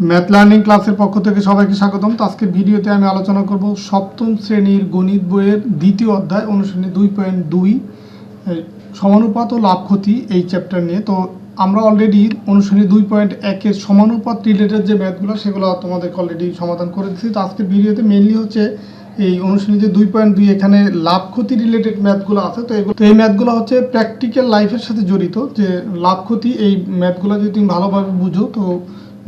Math learning ক্লাসের পক্ষ থেকে সবাইকে স্বাগতম। তো আজকের ভিডিওতে আমি আলোচনা করব সপ্তম শ্রেণীর গণিত বইয়ের দ্বিতীয় অধ্যায় অনুশীলনী 2.2 সমানুপাত ও লাভ ক্ষতি এই চ্যাপ্টার নিয়ে। তো আমরা অলরেডি অনুশীলনী 2.1 সমানুপাত রিলেটেড যে ম্যাথগুলো সেগুলো তোমাদেরকে অলরেডি সমাধান করে দিচ্ছি। তো আজকের ভিডিওতে মেইনলি হচ্ছে এই অনুশীলনী যে 2.2 এখানে লাভ ক্ষতি রিলেটেড ম্যাথগুলো আছে। তো এই ম্যাথগুলো হচ্ছে প্র্যাকটিক্যাল লাইফের সাথে জড়িত। যে লাভ ক্ষতি এই ম্যাথগুলো যদি তুমি ভালোভাবে বুঝো তো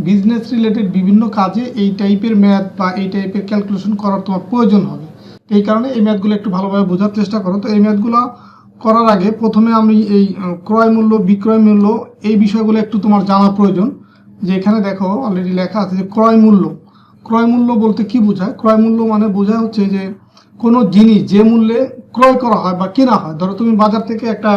বিজনেস রিলেটেড বিভিন্ন কাজে এই টাইপের ম্যাথ বা এই টাইপের ক্যালকুলেশন করার তোমার প্রয়োজন হবে। এই কারণে এই ম্যাথগুলো একটু ভালোভাবে বোঝার চেষ্টা করো। তো এই ম্যাথগুলো করার আগে প্রথমে আমি এই ক্রয় মূল্য বিক্রয় মূল্য এই বিষয়গুলো একটু তোমার জানা প্রয়োজন। যে এখানে দেখো অলরেডি লেখা আছে যে ক্রয় মূল্য। ক্রয় মূল্য বলতে কি বোঝায়? ক্রয় মূল্য মানে বোঝায় হচ্ছে যে কোনো জিনিস যে মূল্যে ক্রয় করা হয় বা কেনা হয়। ধরো তুমি বাজার থেকে একটা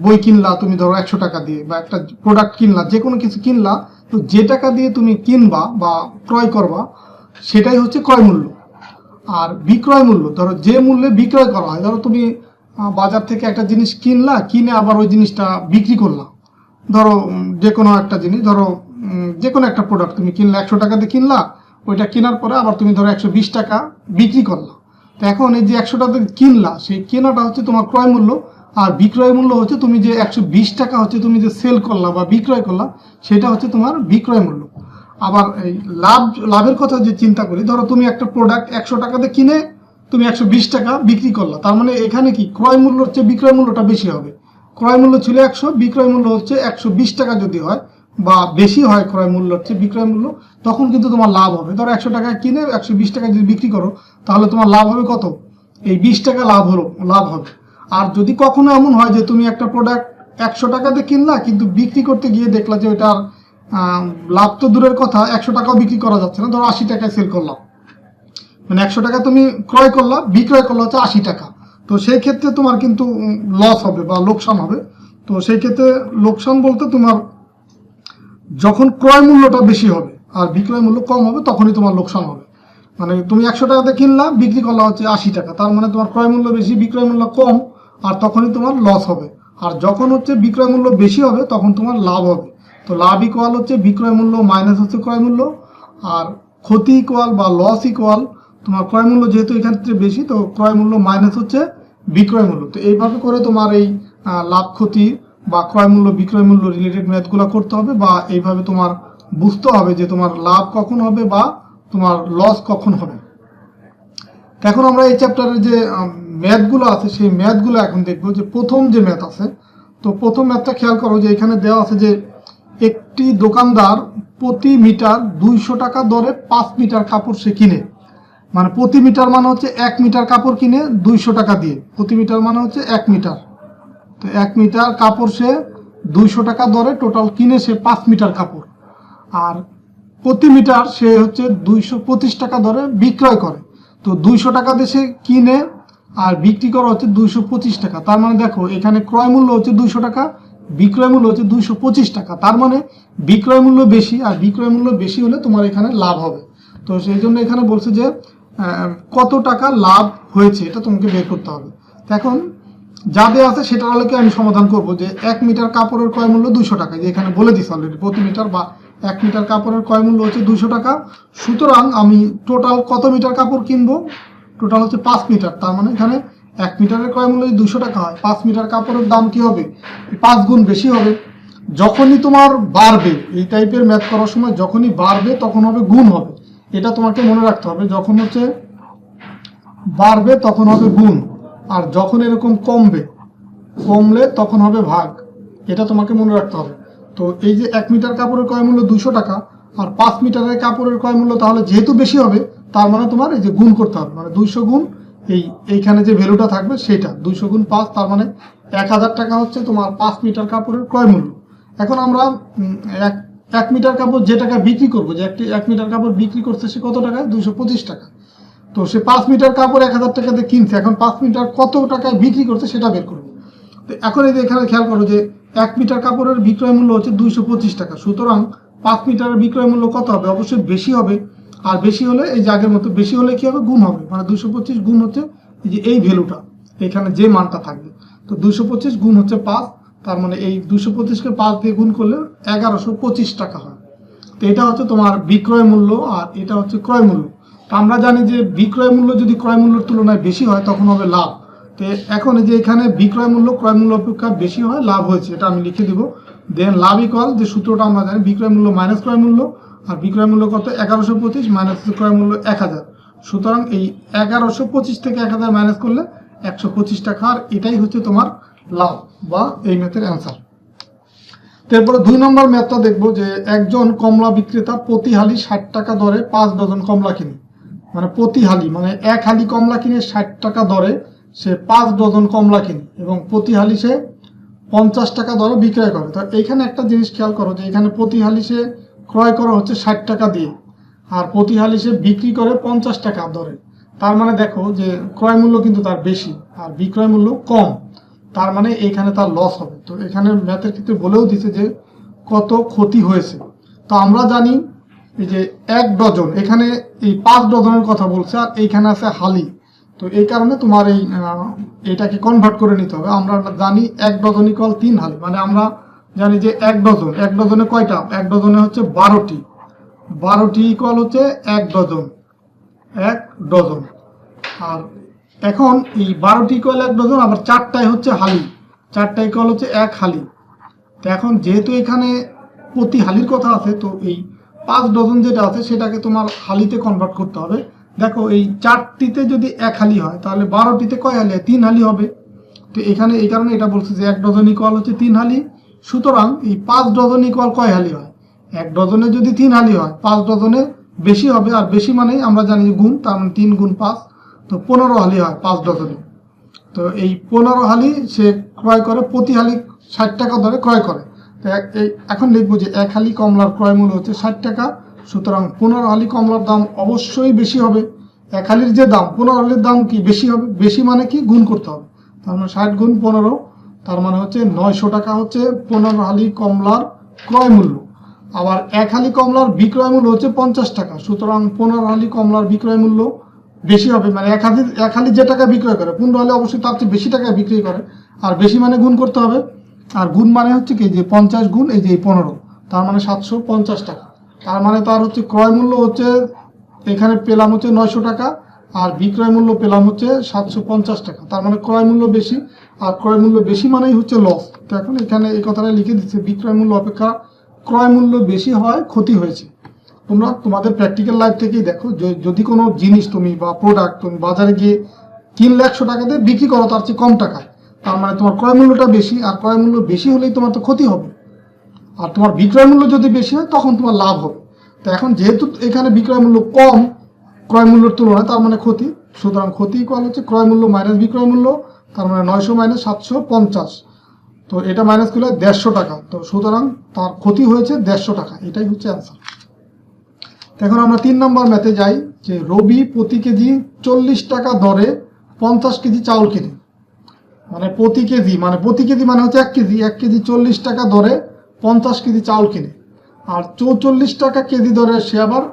বই কিনলা, তুমি ধরো 100 টাকা দিয়ে, বা একটা প্রোডাক্ট কিনলা, যে কোনো কিছু কিনলা, তো যে টাকা দিয়ে তুমি কিনবা বা ক্রয় করবা সেটাই হচ্ছে ক্রয় মূল্য। আর বিক্রয় মূল্য ধরো যে মূল্যে বিক্রয় করা হয়। ধরো তুমি বাজার থেকে একটা জিনিস কিনলা, কিনে আবার ওই জিনিসটা বিক্রি করলা। ধরো যে কোনো একটা জিনিস, ধরো যে কোনো একটা প্রোডাক্ট তুমি কিনলা 100 টাকা দিয়ে কিনলা, ওইটা কেনার পরে আবার তুমি ধরো 120 টাকা বিক্রি করলা। তো এখন এই যে 100 টাকা কিনলা, সেই কেনাটা হচ্ছে তোমার ক্রয় মূল্য, আর বিক্রয় মূল্য হচ্ছে তুমি যে 120 টাকা হচ্ছে তুমি যে সেল করলা বা বিক্রয় করলা, সেটা হচ্ছে তোমার বিক্রয় মূল্য। আবার এই লাভের কথা যে চিন্তা করি, ধরো তুমি একটা প্রোডাক্ট 100 টাকাতে কিনে তুমি 120 টাকা বিক্রি করলা, তার মানে এখানে কি ক্রয় মূল্য হচ্ছে বিক্রয় মূল্যটা বেশি হবে। ক্রয় মূল্য ছিল 100, বিক্রয় মূল্য হচ্ছে 120 টাকা যদি হয় বা বেশি হয় ক্রয় মূল্য হচ্ছে বিক্রয় মূল্য, তখন কিন্তু তোমার লাভ হবে। ধরো 100 টাকায় কিনে 120 টাকা যদি বিক্রি করো, তাহলে তোমার লাভ হবে কত? এই 20 টাকা লাভ হবে। আর যদি কখনো এমন হয় যে তুমি একটা প্রোডাক্ট 100 টাকাতে কিনলা, কিন্তু বিক্রি করতে গিয়ে দেখলা যে ওইটার লাভ তো দূরের কথা, 100 টাকাও বিক্রি করা যাচ্ছে না, ধরো 80 টাকায় সেল করলাম, মানে 100 টাকা তুমি ক্রয় করলা, বিক্রয় করলা হচ্ছে 80 টাকা। তো সেই ক্ষেত্রে তোমার কিন্তু লস হবে বা লোকসান হবে। তো সেই ক্ষেত্রে লোকসান বলতে তোমার যখন ক্রয় মূল্যটা বেশি হবে আর বিক্রয় মূল্য কম হবে, তখনই তোমার লোকসান হবে। মানে তুমি 100 টাকাতে কিনলা, বিক্রি করলা হচ্ছে 80 টাকা, তার মানে তোমার ক্রয় মূল্য বেশি, বিক্রয় মূল্য কম, আর তখনই তোমার লস হবে। আর যখন হচ্ছে বিক্রয় মূল্য বেশি হবে, তখন তোমার লাভ হবে। তো লাভ ইকুয়াল হচ্ছে বিক্রয় মূল্য মাইনাস হচ্ছে ক্রয় মূল্য, আর ক্ষতি ইকুয়াল বা লস ইকুয়াল তোমার ক্রয় মূল্য যেহেতু এখান থেকে বেশি, তো ক্রয় মূল্য মাইনাস হচ্ছে বিক্রয় মূল্য। তো এইভাবে করে তোমার এই লাভ ক্ষতি বা ক্রয় মূল্য বিক্রয় মূল্য রিলেটেড ম্যাথগুলো করতে হবে, বা এইভাবে তোমার বুঝতে হবে যে তোমার লাভ কখন হবে বা তোমার লস কখন হবে। এখন আমরা এই চ্যাপ্টারের যে ম্যাথগুলো আছে সেই ম্যাথগুলো এখন দেখবো। যে প্রথম যে ম্যাথ আছে, তো প্রথম ম্যাথটা খেয়াল করো যে এখানে দেওয়া আছে যে একটি দোকানদার প্রতি মিটার 200 টাকা দরে 5 মিটার কাপড় সে কিনে। মানে প্রতি মিটার মানে হচ্ছে 1 মিটার কাপড় কিনে 200 টাকা দিয়ে, প্রতি মিটার মানে হচ্ছে 1 মিটার। তো 1 মিটার কাপড় সে 200 টাকা দরে টোটাল কিনে সে 5 মিটার কাপড়, আর প্রতি মিটার সে হচ্ছে 225 টাকা দরে বিক্রয় করে। তো 200 টাকা দিয়ে সে কিনে আর বিক্রি করা হচ্ছে 225 টাকা। তার মানে দেখো এখানে ক্রয় মূল্য হচ্ছে 200 টাকা, বিক্রয় মূল্য হচ্ছে 225 টাকা। তার মানে বিক্রয় মূল্য বেশি, আর বিক্রয় মূল্য বেশি হলে তোমার এখানে লাভ হবে। তো সেই জন্য এখানে বলছে যে কত টাকা লাভ হয়েছে এটা তোমাকে বের করতে হবে। এখন যা দেওয়া আছে সেটার আলোকে আমি সমাধান করব। যে 1 মিটার কাপড়ের ক্রয় মূল্য 200 টাকা, যে এখানে বলে দিচ্ছে অলরেডি প্রতি মিটার বা 1 মিটার কাপড়ের ক্রয় মূল্য হচ্ছে 200 টাকা। সুতরাং আমি টোটাল কত মিটার কাপড় কিনবো? টোটাল হচ্ছে 5 মিটার। তার মানে এখানে 1 মিটারের ক্রয় মূল্য যদি 200 টাকা হয়, 5 মিটার কাপড়ের দাম কি হবে? 5 গুণ বেশি হবে। যখনই তোমার বাড়বে, এই টাইপের ম্যাথ করার সময় যখনই বাড়বে তখন হবে গুণ হবে, এটা তোমাকে মনে রাখতে হবে। যখন হচ্ছে বাড়বে তখন হবে গুণ, আর যখন এরকম কমলে তখন হবে ভাগ, এটা তোমাকে মনে রাখতে হবে। তো এই যে 1 মিটার কাপড়ের ক্রয় মূল্য 200 টাকা আর 5 মিটারের কাপড়ের ক্রয় মূল্য তাহলে যেহেতু বেশি হবে, তার মানে তোমার এই যে গুণ করতে হবে। মানে 200 গুণ এইখানে যে ভ্যালুটা থাকবে সেটা 200 গুণ 5, তার মানে 1000 টাকা হচ্ছে তোমার 5 মিটার কাপড়ের ক্রয় মূল্য। এখন আমরা 1 মিটার কাপড় যে টাকা বিক্রি করবো, যে 1 মিটার কাপড় বিক্রি করছে সে কত টাকায়? 225 টাকা। তো সে 5 মিটার কাপড় 1000 টাকাতে কিনছে, এখন 5 মিটার কত টাকায় বিক্রি করছে সেটা বের করবো। তো এখন এই যে এখানে খেয়াল করো যে 1 মিটার কাপড়ের বিক্রয় মূল্য হচ্ছে 225 টাকা। সুতরাং 5 মিটারের বিক্রয় মূল্য কত হবে? অবশ্যই বেশি হবে। আর বেশি হলে এই যে আগের মতো বেশি হলে কি হবে? গুণ হবে। মানে 225 গুণ হচ্ছে এই যে এই ভ্যালুটা, এখানে যে মানটা থাকবে। তো 225 গুণ হচ্ছে 5, তার মানে এই 225কে 5 দিয়ে গুণ করলে 1125 টাকা হয়। তো তো এটা হচ্ছে তোমার বিক্রয় মূল্য আর এটা হচ্ছে ক্রয় মূল্য। তো আমরা জানি যে বিক্রয় মূল্য যদি ক্রয় মূল্যের তুলনায় বেশি হয় তখন হবে লাভ। তো এখন এই যে এখানে বিক্রয় মূল্য ক্রয় মূল্য অপেক্ষা বেশি হয়, লাভ হয়েছে, এটা আমি লিখে দিব। দেন লাভ ইকুয়াল, যে সূত্রটা আমরা জানি, বিক্রয় মূল্য মাইনাস ক্রয় মূল্য। আর বিক্রয় মূল্য কত? 1125 মাইনাস ক্রয় মূল্য 1000। সুতরাং এই 1125 থেকে 1000 মাইনাস করলে 125 টাকা, আর এটাই হচ্ছে তোমার লাভ বা এই ম্যাথের অ্যান্সার। তারপরে 2 নম্বর ম্যাথটা দেখবো যে একজন কমলা বিক্রেতা প্রতি হালি 60 টাকা দরে 5 ডজন কমলা কিনে, মানে প্রতি হালি মানে এক হালি কমলা কিনে 60 টাকা দরে সে 5 ডজন কমলা কিনে এবং প্রতি হালি সে 50 টাকা দরে বিক্রয় করে। তো এইখানে একটা জিনিস খেয়াল করো যে এখানে প্রতি হালি সে ক্রয় করা হচ্ছে 60 টাকা দিয়ে, আর প্রতি হালি সে বিক্রি করে 50 টাকা দরে। তার মানে দেখো যে ক্রয় মূল্য কিন্তু তার বেশি আর বিক্রয় মূল্য কম, তার মানে এখানে তার লস হবে। তো এখানে ম্যাথের ক্ষেত্রে বলেও দিছে যে কত ক্ষতি হয়েছে। তো আমরা জানি এই যে 1 ডজন, এখানে এই 5 ডজনের কথা বলছে আর এইখানে আছে হালি। তো এই কারণে তোমার এইটাকে কনভার্ট করে নিতে হবে। আমরা জানি 1 ডজন ইকুয়াল 3 হালি, মানে আমরা জানি যে 1 ডজনে কয়টা? 1 ডজনে হচ্ছে 12টি, 12টি ইকুয়াল হচ্ছে 1 ডজন, 1 ডজন। আর এখন এই 12টি ইকুয়াল 1 ডজন, আবার 4টাই হচ্ছে হালি, 4টা ইকুয়াল হচ্ছে 1 হালি। তো এখন যেহেতু এখানে প্রতি হালির কথা আছে, তো এই 5 ডজন যেটা আছে সেটাকে তোমার হালিতে কনভার্ট করতে হবে। দেখো এই 4টিতে যদি 1 হালি হয় তাহলে 12টিতে কয় হালি হয়? 3 হালি হবে। তো এখানে এই কারণে এটা বলছে যে 1 ডজন ইকুয়াল হচ্ছে 3 হালি। সুতরাং এই 5 ডজন ইকুয়াল কয় হালি হয়? 1 ডজনে যদি 3 হালি হয় 5 ডজনে বেশি হবে, আর বেশি মানেই আমরা জানি গুণ, তার মানে 3 গুণ 5, তো 15 হালি হয় 5 ডজনে। তো এই 15 হালি সে ক্রয় করে, প্রতি হালি 60 টাকা দরে ক্রয় করে। তো এখন লিখবো যে 1 হালি কমলার ক্রয় মূল্য হচ্ছে 60 টাকা। সুতরাং 15 হালি কমলার দাম অবশ্যই বেশি হবে। 1 হালির যে দাম, 15 হালির দাম কি বেশি হবে? বেশি মানে কি? গুণ করতে হবে। তার মানে 60 গুণ 15, তার মানে হচ্ছে 900 টাকা হচ্ছে 15 হালি কমলার ক্রয় মূল্য। আবার 1 হালি কমলার বিক্রয় মূল্য হচ্ছে 50 টাকা। সুতরাং 15 হালি কমলার বিক্রয় মূল্য বেশি হবে, মানে 1 হালি যে টাকা বিক্রয় করে 15 হালি অবশ্যই তার চেয়ে বেশি টাকায় বিক্রি করে। আর বেশি মানে গুণ করতে হবে, আর গুণ মানে হচ্ছে কি যে 50 গুণ এই যে 15, তার মানে 750 টাকা। তার মানে তার হচ্ছে ক্রয় মূল্য হচ্ছে এখানে পেলাম হচ্ছে 900 টাকা, আর বিক্রয় মূল্য পেলাম হচ্ছে 750 টাকা। তার মানে ক্রয় মূল্য বেশি, আর ক্রয় মূল্য বেশি মানেই হচ্ছে লস। তো এখন এখানে এই কথাটা লিখে দিচ্ছে বিক্রয় মূল্য অপেক্ষা ক্রয় মূল্য বেশি হয় ক্ষতি হয়েছে। তোমরা তোমাদের প্র্যাকটিক্যাল লাইফ থেকেই দেখো, যদি কোনো জিনিস তুমি বা প্রোডাক্ট তুমি বাজারে গিয়ে কিনলে 100 টাকা দিয়ে বিক্রি করো তার চেয়ে কম টাকায়, তার মানে তোমার ক্রয় মূল্যটা বেশি, আর ক্রয় মূল্য বেশি হলেই তোমার তো ক্ষতি হবে। আর তোমার বিক্রয় মূল্য যদি বেশি হয় তখন তোমার লাভ হবে। তো এখন যেহেতু এখানে বিক্রয় মূল্য কম ক্রয় মূল্যের তুলনায়, তার মানে ক্ষতি। সুতরাং ক্ষতি ইকুয়াল হচ্ছে ক্রয় মূল্য মাইনাস বিক্রয় মূল্য, তার মানে 900 মাইনাস 750। তো এটা মাইনাস করলে 150 টাকা। তো সুতরাং তার ক্ষতি হয়েছে 150 টাকা, এটাই হচ্ছে অ্যান্সার। এখন আমরা 3 নম্বর ম্যাথে যাই যে রবি প্রতি কেজি 40 টাকা দরে 50 কেজি চাউল কিনে, মানে প্রতি কেজি মানে হচ্ছে 1 কেজি, 1 কেজি 40 টাকা দরে 50 কেজি চাউল কিনে, আর 44 টাকা কেজি দরে সে আবার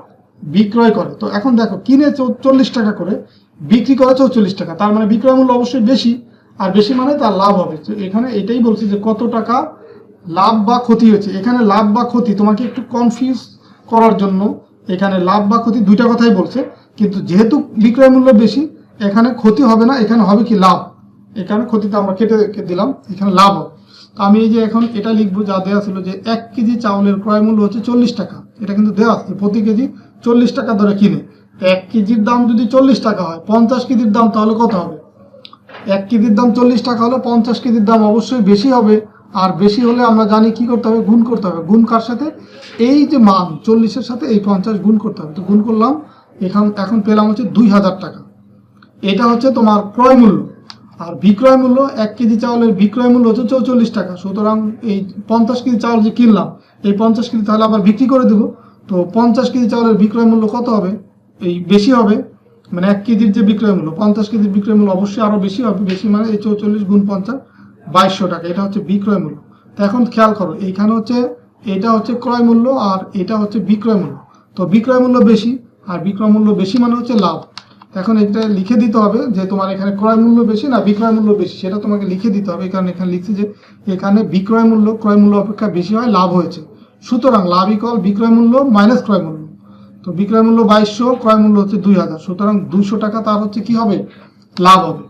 বিক্রয় করে। তো এখন দেখো কিনে 40 টাকা করে, বিক্রি করে 44 টাকা, তার মানে বিক্রয় মূল্য অবশ্যই বেশি, আর বেশি মানে তার লাভ হবে। তো এখানে এটাই বলছি যে কত টাকা লাভ বা ক্ষতি হয়েছে। এখানে লাভ বা ক্ষতি তোমাকে একটু কনফিউজ করার জন্য এখানে লাভ বা ক্ষতি দুইটা কথাই বলছে, কিন্তু যেহেতু বিক্রয় মূল্য বেশি এখানে ক্ষতি হবে না, এখানে হবে কি লাভ। এখানে ক্ষতিটা আমরা কেটে দিলাম, এখানে লাভ হবে। তো আমি এই যে এখন এটা লিখবো, যা দেওয়া ছিল যে 1 কেজি চাউলের ক্রয় মূল্য হচ্ছে 40 টাকা, এটা কিন্তু দেওয়া আছে প্রতি কেজি 40 টাকা ধরে কিনে। 1 কেজির দাম যদি 40 টাকা হয়, 50 কেজির দাম তাহলে কত হবে? 1 কেজির দাম 40 টাকা হলে 50 কেজির দাম অবশ্যই বেশি হবে, আর বেশি হলে আমরা জানি কি করতে হবে? গুণ করতে হবে। গুণ কার সাথে? এই যে মান 40-এর সাথে এই 50 গুণ করতে হবে। তো গুণ করলাম, এখন পেলাম হচ্ছে 2000 টাকা। এটা হচ্ছে তোমার ক্রয় মূল্য। আর বিক্রয় মূল্য 1 কেজি চাউলের বিক্রয় মূল্য হচ্ছে 44 টাকা। সুতরাং এই 50 কেজি চাউল যে কিনলাম, এই 50 কেজি তাহলে আবার বিক্রি করে দেবো। তো 50 কেজি চাউলের বিক্রয় মূল্য কত হবে? এই বেশি হবে, মানে 1 কেজির যে বিক্রয় মূল্য, 50 কেজির বিক্রয় মূল্য অবশ্যই আরও বেশি হবে। বেশি মানে এই 44 গুণ 50, 2200 টাকা, এটা হচ্ছে বিক্রয় মূল্য। তো এখন খেয়াল করো, এইখানে হচ্ছে এটা হচ্ছে ক্রয় মূল্য আর এটা হচ্ছে বিক্রয় মূল্য। তো বিক্রয় মূল্য বেশি, আর বিক্রয় মূল্য বেশি মানে হচ্ছে লাভ। এখন এটা লিখে দিতে হবে যে তোমার এখানে ক্রয় মূল্য বেশি না বিক্রয় মূল্য বেশি, সেটা তোমাকে লিখে দিতে হবে। কারণ এখানে লিখছি যে এখানে বিক্রয় মূল্য ক্রয় মূল্য অপেক্ষা বেশি হয়, লাভ হয়েছে। সুতরাং লাভ ইকুয়াল বিক্রয় মূল্য মাইনাস ক্রয় মূল্য। তো বিক্রয় মূল্য 2200, ক্রয় মূল্য হচ্ছে 2000, সুতরাং 200 টাকা তার হচ্ছে কি হবে, লাভ হবে।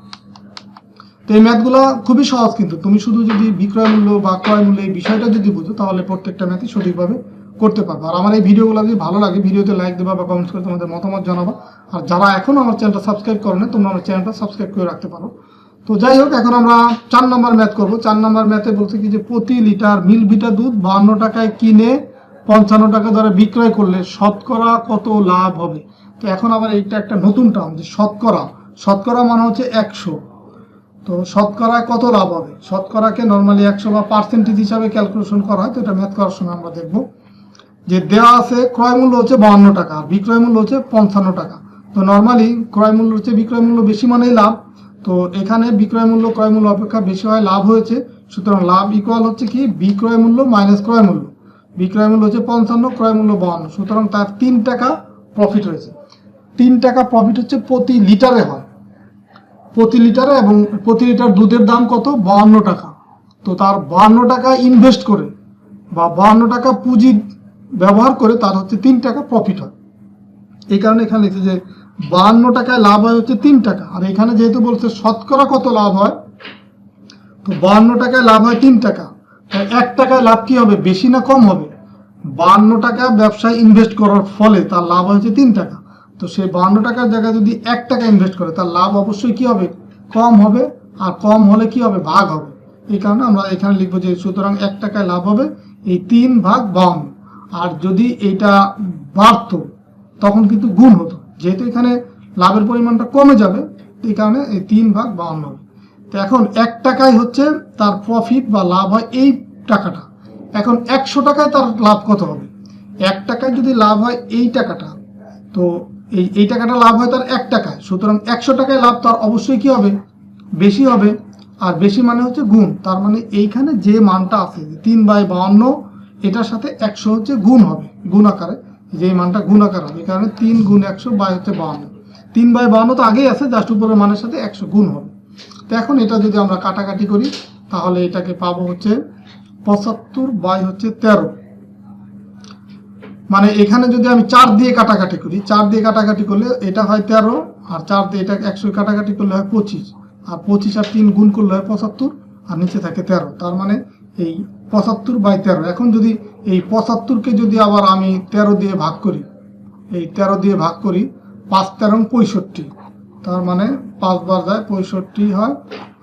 তো এই ম্যাথগুলো খুবই সহজ, কিন্তু তুমি শুধু যদি বিক্রয় মূল্য বা ক্রয় মূল্য এই বিষয়টা যদি বুঝো তাহলে প্রত্যেকটা ম্যাথই সঠিকভাবে করতে পারবে। আর আমার এই ভিডিওগুলো যদি ভালো লাগে ভিডিওতে লাইক দেবা বা কমেন্টস করে তোমাদের মতামত জানাবা। আর যারা এখনো আমার চ্যানেলটা সাবস্ক্রাইব করো না, তোমরা আমার চ্যানেলটা সাবস্ক্রাইব করে রাখতে পারো। তো যাই হোক, এখন আমরা 4 নম্বর ম্যাথ করব। 4 নম্বর ম্যাথে বলছে কি যে প্রতি লিটার মিল্কভিটা দুধ 52 টাকায় কিনে 55 টাকা দরে বিক্রয় করলে শতকরা কত লাভ হবে। তো এখন আবার এইটা একটা নতুন টার্ম যে শতকরা। শতকরা মানে হচ্ছে 100। তো শতকরায় কত লাভ হবে, শতকরাকে নর্মালি 100 বা পার্সেন্টেজ হিসাবে ক্যালকুলেশন করা হয়। তো এটা ম্যাথ করার সময় আমরা দেখব যে দেওয়া আছে ক্রয় মূল্য হচ্ছে 52 টাকা আর বিক্রয় মূল্য হচ্ছে 55 টাকা। তো নর্মালি ক্রয় মূল্য হচ্ছে বিক্রয় মূল্য বেশি মানেই লাভ। তো এখানে বিক্রয় মূল্য ক্রয় মূল্য অপেক্ষা বেশি হয়, লাভ হয়েছে। সুতরাং লাভ ইকুয়াল হচ্ছে কি বিক্রয় মূল্য মাইনাস ক্রয় মূল্য। বিক্রয় মূল্য হচ্ছে 55, ক্রয় মূল্য 52, সুতরাং তার 3 টাকা প্রফিট হয়েছে। 3 টাকা প্রফিট হচ্ছে প্রতি লিটারে হয়, প্রতি লিটারে। এবং প্রতি লিটার দুধের দাম কত, 52 টাকা। তো তার 52 টাকা ইনভেস্ট করে বা 52 টাকা পুঁজি ব্যবহার করে তার হচ্ছে 3 টাকা প্রফিট হয়। এই কারণে এখানে লিখছে যে 52 টাকায় লাভ হয় হচ্ছে 3 টাকা। আর এখানে যেহেতু বলছে শতকরা কত লাভ হয়, তো 52 টাকায় লাভ হয় 3 টাকা। 1 টাকায় লাভ কি হবে, বেশি না কম হবে? 52 টাকা ব্যবসায় ইনভেস্ট করার ফলে তার লাভ হয়েছে 3 টাকা। তো সেই 52 টাকার জায়গায় যদি 1 টাকা ইনভেস্ট করে তার লাভ অবশ্যই কি হবে, কম হবে। আর কম হলে কি হবে, ভাগ হবে। এই কারণে আমরা এখানে লিখবো যে সুতরাং 1 টাকায় লাভ হবে এই 3/52। আর যদি এইটা বাড়তো তখন কিন্তু গুণ হতো, যেহেতু এখানে লাভের পরিমাণটা কমে যাবে এই কারণে এই 3/52 হবে। তো এখন 1 টাকায় হচ্ছে তার প্রফিট বা লাভ হয় এই টাকাটা। এখন 100 টাকায় তার লাভ কত হবে? 1 টাকায় যদি লাভ হয় এই টাকাটা, তো এই টাকাটা লাভ হয় তার 1 টাকায়, সুতরাং 100 টাকায় লাভ তার অবশ্যই কি হবে, বেশি হবে। আর বেশি মানে হচ্ছে গুণ। তার মানে এইখানে যে মানটা আছে 3/52 এটার সাথে 100 হচ্ছে গুণ হবে, গুণ আকারে। যে মানটা গুণ আকার হবে, এই কারণে 3 গুণ 100 বাই হচ্ছে 52। 3/52 তো আগেই আছে, জাস্ট উপরের মানের সাথে 100 গুণ হবে। তো এখন এটা যদি আমরা কাটাকাটি করি তাহলে এটাকে পাবো হচ্ছে 75 বাই হচ্ছে 13। মানে এখানে যদি আমি 4 দিয়ে কাটাকাটি করি, 4 দিয়ে কাটাকাটি করলে এটা হয় 13, আর 4 দিয়ে এটা 100 কাটাকাটি করলে হয় 25, আর 25 আর 3 গুণ করলে হয় 75, আর নিচে থাকে 13। তার মানে এই 75/13। এখন যদি এই 75কে যদি আবার আমি 13 দিয়ে ভাগ করি, এই 13 দিয়ে ভাগ করি, 5 13 65, তার মানে 5 বার যায় 65 হয়।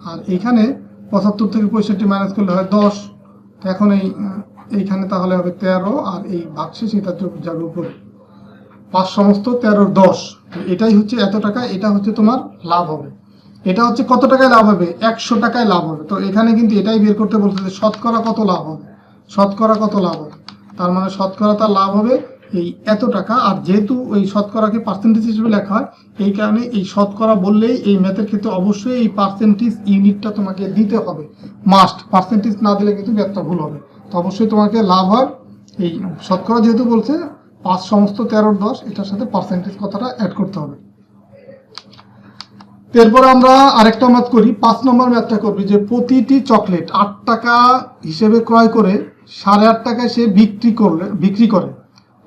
আর এইখানে 75 থেকে 65 মাইনাস করলে হয় 10। তো এখন এইখানে তাহলে হবে 13, আর এই ভাগশেষ এটা যাবে উপরে 5 সমস্ত 13 10। এটাই হচ্ছে এত টাকা, এটা হচ্ছে তোমার লাভ হবে। এটা হচ্ছে কত টাকায় লাভ হবে, 100 টাকায় লাভ হবে। তো এখানে কিন্তু এটাই বের করতে বলছে যে শতকরা কত লাভ হবে, শতকরা কত লাভ হবে। তার মানে শতকরা তার লাভ হবে এই এত টাকা। আর যেহেতু এই শতকরাকে পার্সেন্টেজ হিসেবে লেখা হয়, এই কারণে এই শতকরা বললেই এই ম্যাথের ক্ষেত্রে অবশ্যই এই পার্সেন্টেজ ইউনিটটা তোমাকে দিতে হবে, মাস্ট। পার্সেন্টেজ না দিলে কিন্তু ম্যাথটা ভুল হবে। তো অবশ্যই তোমাকে লাভ হয় এই শতকরা, যেহেতু বলছে 5 সমস্ত 13 10, এটার সাথে পার্সেন্টেজ কথাটা অ্যাড করতে হবে। এরপর আমরা আরেকটা ম্যাথ করি, 5 নম্বর ম্যাথটা করবি যে প্রতিটি চকলেট 8 টাকা হিসেবে ক্রয় করে 8.5 টাকায় সে বিক্রি করে।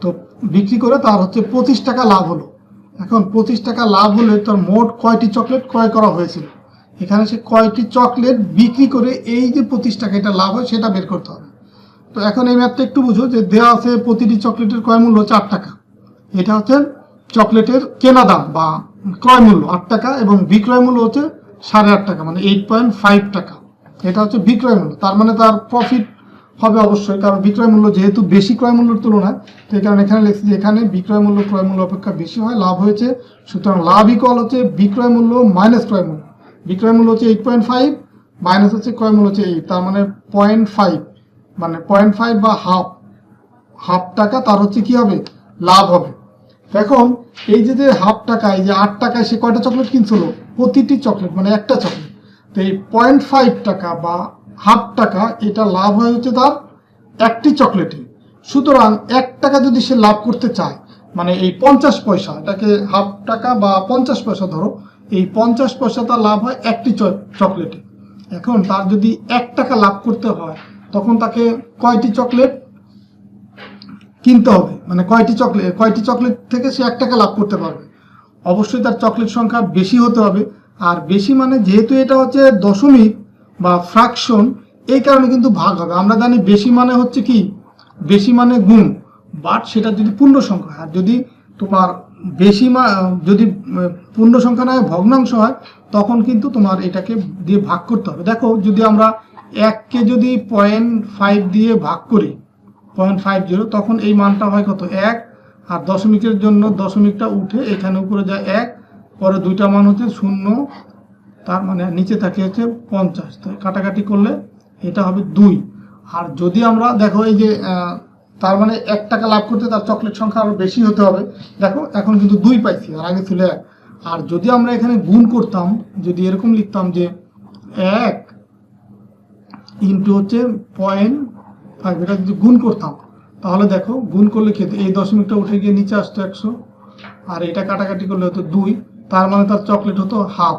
তো বিক্রি করে তার হচ্ছে 25 টাকা লাভ হলো। এখন 25 টাকা লাভ হলে তার মোট কয়টি চকলেট ক্রয় করা হয়েছিল, এখানে সে কয়টি চকলেট বিক্রি করে এই যে 25 টাকা এটা লাভ হয় সেটা বের করতে হবে। তো এখন এই ম্যাথটা একটু বুঝো যে দেওয়া আছে প্রতিটি চকলেটের ক্রয় মূল্য হচ্ছে 8 টাকা। এটা হচ্ছে চকলেটের কেনা দাম বা ক্রয় মূল্য 8 টাকা, এবং বিক্রয় মূল্য হচ্ছে 8.5 টাকা, মানে 8.5 টাকা। এটা হচ্ছে বিক্রয় মূল্য। তার মানে তার প্রফিট হবে অবশ্যই, কারণ বিক্রয় মূল্য যেহেতু বেশি ক্রয় মূল্যের তুলনায়, তো এই কারণে এখানে লিখছি যে এখানে বিক্রয় মূল্য ক্রয় মূল্য অপেক্ষা বেশি হয়, লাভ হয়েছে। সুতরাং লাভ ইকুয়াল হচ্ছে বিক্রয় মূল্য মাইনাস ক্রয় মূল্য। বিক্রয় মূল্য হচ্ছে 8.5 মাইনাস হচ্ছে ক্রয় মূল্য হচ্ছে 8, তার মানে 0.5, মানে 0.5 বা হাফ টাকা তার হচ্ছে কি হবে, লাভ হবে। এখন এই যে 1/2 টাকা, এই যে 8 টাকায় সে কয়টা চকলেট কিনছিল, প্রতিটি চকলেট মানে একটা চকলেট। তো এই 0.5 টাকা বা 1/2 টাকা এটা লাভ হয়ে হচ্ছে তার একটি চকলেটে। সুতরাং 1 টাকা যদি সে লাভ করতে চায়, মানে এই 50 পয়সা, এটাকে 1/2 টাকা বা 50 পয়সা ধরো, এই 50 পয়সা তার লাভ হয় একটি চকলেটে। এখন তার যদি 1 টাকা লাভ করতে হয় তখন তাকে কয়টি চকলেট কিনতে হবে, মানে কয়টি চকলেট থেকে সে 1 টাকা লাভ করতে পারবে। অবশ্যই তার চকলেট সংখ্যা বেশি হতে হবে, আর বেশি মানে যেহেতু এটা হচ্ছে দশমিক বা ফ্র্যাকশন, এই কারণে কিন্তু ভাগ হবে। আমরা জানি বেশি মানে হচ্ছে কি, বেশি মানে গুণ, বাট সেটা যদি পূর্ণ সংখ্যা, আর যদি তোমার যদি পূর্ণ সংখ্যা নয় ভগ্নাংশ হয়, তখন কিন্তু তোমার এটাকে দিয়ে ভাগ করতে হবে। দেখো যদি আমরা 1কে যদি 0.5 দিয়ে ভাগ করি, 0.50, তখন এই মানটা হয় কত, 1। আর দশমিকের জন্য দশমিকটা উঠে এখানে উপরে যায় 1, পরে দুইটা মান হচ্ছে 0, তার মানে নিচে থাকে হচ্ছে 50, তো কাটাকাটি করলে এটা হবে 2। আর যদি আমরা দেখো এই যে তার মানে 1 টাকা লাভ করতে তার চকলেট সংখ্যা আরো বেশি হতে হবে। দেখো এখন কিন্তু 2 পাইছি, আর আগে ছিল 1। আর যদি আমরা এখানে গুণ করতাম, যদি এরকম লিখতাম যে 1 ইন্টু হচ্ছে 0.5, এটা যদি গুণ করতাম, তাহলে দেখো গুণ করলে খেতে এই দশমিকটা উঠে গিয়ে নিচে আসতো 100, আর এটা কাটাকাটি করলে হতো 2, তার মানে তার চকলেট হতো হাফ,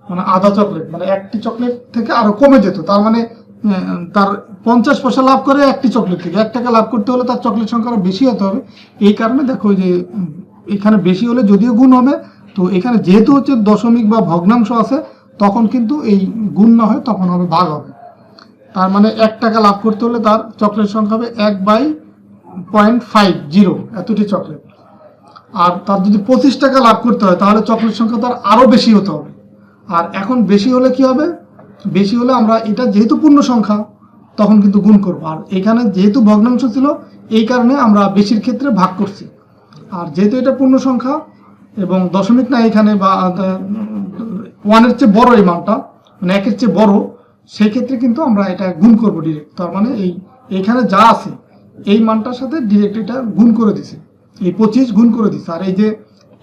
মানে আধা চকলেট, মানে একটি চকলেট থেকে আরো কমে যেত। তার মানে তার 50 পয়সা লাভ করে একটি চকলেট থেকে, 1 টাকা লাভ করতে হলে তার চকলেট সংখ্যা আরো বেশি হতে হবে। এই কারণে দেখো যে এখানে বেশি হলে যদিও গুণ হবে, তো এখানে যেহেতু হচ্ছে দশমিক বা ভগ্নাংশ আছে, তখন কিন্তু এই গুণ না হয়, তখন হবে ভাগ হবে। তার মানে 1 টাকা লাভ করতে হলে তার চকলেট সংখ্যা হবে 1/0.50, এতটি চকলেট। আর তার যদি 25 টাকা লাভ করতে হয়, তাহলে চকলেট সংখ্যা তার আরো বেশি হতে হবে। আর এখন বেশি হলে কি হবে, বেশি হলে আমরা এটা যেহেতু পূর্ণ সংখ্যা, তখন কিন্তু গুণ করব। আর এখানে যেহেতু ভগ্নাংশ ছিল, এই কারণে আমরা বেশির ক্ষেত্রে ভাগ করছি। আর যেহেতু এটা পূর্ণ সংখ্যা এবং দশমিক না এখানে, বা 1-এর চেয়ে বড় এই মানটা, মানে 1-এর চেয়ে বড়, সেই ক্ষেত্রে কিন্তু আমরা এটা গুণ করব ডিরেক্ট। তার মানে এইখানে যা আছে এই মানটার সাথে ডিরেক্ট এটা গুণ করে দিছে, এই 25 গুণ করে দিছে। আর এই যে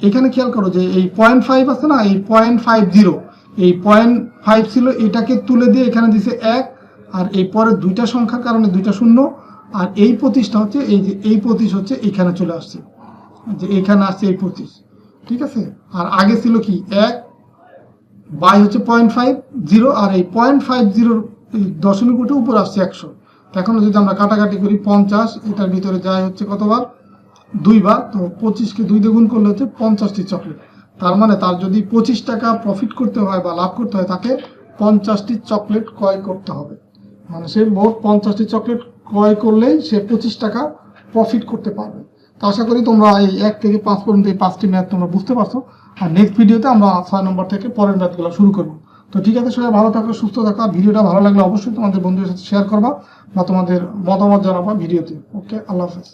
এখানে খেয়াল করো যে এই 0.5 আছে না, এই 0.50, এই 0.5 ছিল, এটাকে তুলে দিয়ে এখানে দিছে 1, আর এই পরে দুইটা সংখ্যার কারণে দুইটা শূন্য, আর এই 25টা হচ্ছে এই যে এই 25 হচ্ছে এখানে চলে আসছে, যে এখানে আসছে এই 25, ঠিক আছে। আর আগে ছিল কি 1 বাই হচ্ছে 0.50, আর এই 0.50 এই দশমিক উঠে উপর আসছে 100। এখন যদি আমরা কাটাকাটি করি, 50 এটার ভিতরে যায় হচ্ছে কতবার, 2 বার, তো 25কে 2 দিয়ে গুণ করলে হচ্ছে 50টি চকলেট। তার মানে তার যদি 25 টাকা প্রফিট করতে হয় বা লাভ করতে হয়, তাকে 50টি চকলেট ক্রয় করতে হবে। মানে সে মোট 50টি চকলেট ক্রয় করলেই সে 25 টাকা প্রফিট করতে পারবে। তো আশা করি তোমরা এই 1 থেকে 5 পর্যন্ত এই 5টি ম্যাথ তোমরা বুঝতে পারছো। আর নেক্সট ভিডিওতে আমরা 6 নম্বর থেকে পরের ম্যাথগুলো শুরু করবো। তো ঠিক আছে, সবাই ভালো থাকো, সুস্থ থাকো। আর ভিডিওটা ভালো লাগলে অবশ্যই তোমাদের বন্ধুদের সাথে শেয়ার করবা বা তোমাদের মতামত জানাবা ভিডিওতে। ওকে, আল্লাহ হাফেজ।